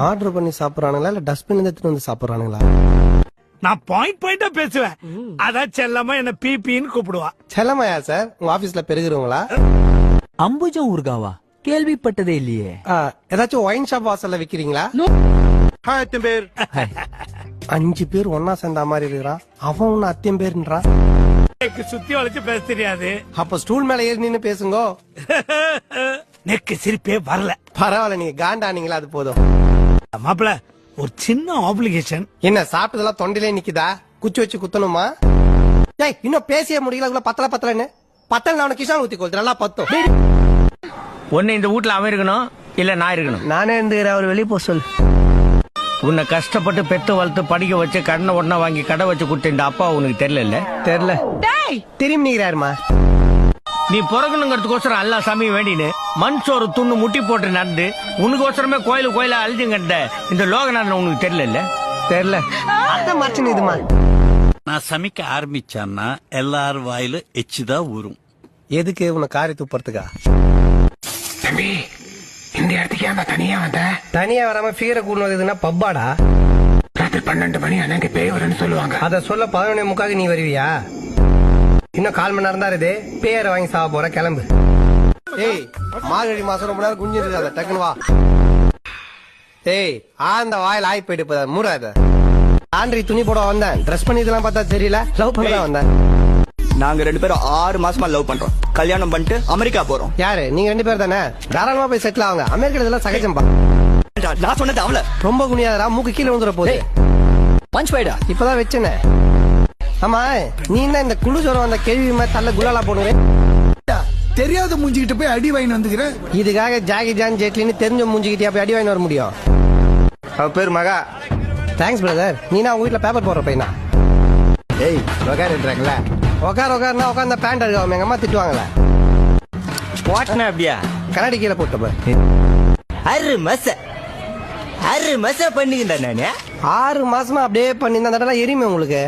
Order பண்ணி சாப்பிடுறானுங்களா இல்ல dustbin எடுத்துட்டு வந்து சாப்பிடுறானுங்களா? நான் பாயிண்டா பேசுவேன். அதான் செல்லமா என்ன பிபின்னு கூப்பிடுவா. செல்லமாயா சார் உங்க ஆபீஸ்ல பெருகிறவங்களா? அம்புஜம் ஊர்காவா? கேள்விப்பட்டதே இல்லையே. ஏதாச்சும் ஒயின் ஷாப் வாசல்ல விக்கிறீங்களா? பேர் 5 பேர் ஒன்னா சேர்ந்த மாதிரி இருக்கிறான். அவன் ஒன்னு அத்தியம் பேருன்றான். எனக்கு சுத்தி வளைச்சு பேச தெரியாது. அப்ப ஸ்டூல் மேல ஏறி நின்னு பேசுங்க. நெக்கு சிரிப்பே வரல. பரவாயில்ல, நீங்க காண்டானீங்களா, அது போதும். மாப்பிள ஒரு சின்ன ஆப்ளிகேஷன். என்ன சாப்பிட்டதெல்லாம் தொண்டிலே நிக்குதா? குச்சி வச்சு குத்தணுமா? ஏய், இன்னும் பேசிய முடியல. பத்தலன்னு பத்தல அவனை கிஷான் ஊத்தி கொளுத்து நல்லா பத்தும். ஒன்னு இந்த வீட்டுல அவன் இருக்கணும், இல்ல நான் இருக்கணும். நானே இருந்துக்கிறேன், அவர் வெளியே போக சொல்லு. உன்னை கஷ்டப்பட்டு பெத்து வளர்த்து படிக்க வச்சு கடனை ஒன்னா வாங்கி கடை வச்சு கொடுத்த இந்த அப்பா உனக்கு தெரியல? தெரியல. திரும்பி நிக்கிறாருமா. நீ பிறக்கணுங்கிறதுக்கோசரம் எல்லா சாமியும் வேண்டினு மண் சோறு துண்ணு முட்டி போட்டு நடந்து உனக்கோசரமே கோயில அழிஞ்சுங்கட்ட இந்த லோகநாதன் உனக்கு தெரியல? தெரியல. அதான் மச்சன் இதுமா. நான் சமைக்க ஆரம்பிச்சான்னா எல்லாரும் வாயில எச்சுதான் ஊறும். எதுக்கு உன்னை காரி துப்புறதுக்கா? தம்பி, இந்த இடத்துக்கு ஏன் தனியா வந்த? தனியா வராம ஃபீரை கூடுனதுன்னா பப்பாடா. ராத்திரி 12 மணி அன்னைக்கு பேய் வரும்னு சொல்லுவாங்க. அத சொல்ல 11:45 நீ வருவியா? இன்னும் 1/4 மணி நேரம் தான் இருக்குது. பேரை வாங்கி சாப்பிட போற, கிளம்பு. ஏய், மார்கழி மாசம் ரொம்ப நேரம் குஞ்சு இருக்காத, டக்குனு வா. ஏய், ஆந்த வாயில் ஆய் போயிட்டு போத மூடாத. ஆண்ட்ரி துணி போட வந்தேன், ட்ரெஸ் பண்ணி இதெல்லாம் பார்த்தா தெரியல. லவ் பண்ணதான் வந்தேன். நாங்க 2 பேரும் 6 மாசமா லவ் பண்றோம். கல்யாணம் பண்ணிட்டு அமெரிக்கா போறோம். யாரு நீங்க 2 பேர் தானே? தாராளமா போய் செட்டில் ஆகுங்க. அமெரிக்கா இதெல்லாம் சகஜம்பா. நான் சொன்னது அவள ரொம்ப குனியாதரா, மூக்கு கீழே வந்துட போகுது. பஞ்ச் பைடா இப்பதான் வச்சேனே. ஆமா, நீ என்ன இந்த குழு ஜோரம் வந்த கேள்வி மாதிரி தள்ள குலாலா போடுவே? தெரியாத மூஞ்சிக்கிட்ட போய் அடி வாங்கி வந்துக்கிறேன். இதுக்காக ஜாகி ஜான் ஜெட்லின்னு தெரிஞ்ச மூஞ்சிக்கிட்டே போய் அடி வாங்கி வர முடியும்? அவ பேர் மகா. Thanks brother. நீனா உங்க வீட்டுல பேப்பர் போடுற பையனா? ஏய், உக்காருன்றாங்களா? உக்காருனா உட்காந்து பேண்ட் அழுகாம எங்க அம்மா திட்டுவாங்களே. போட்டனா அப்படியா? கண்ணாடி கீழே போட்டப்ப 6 மாசம் பண்ணிக்கிட்டேன் நானு. 6 மாசமா அப்படியே பண்ணி அந்த எரியுமே உங்களுக்கு.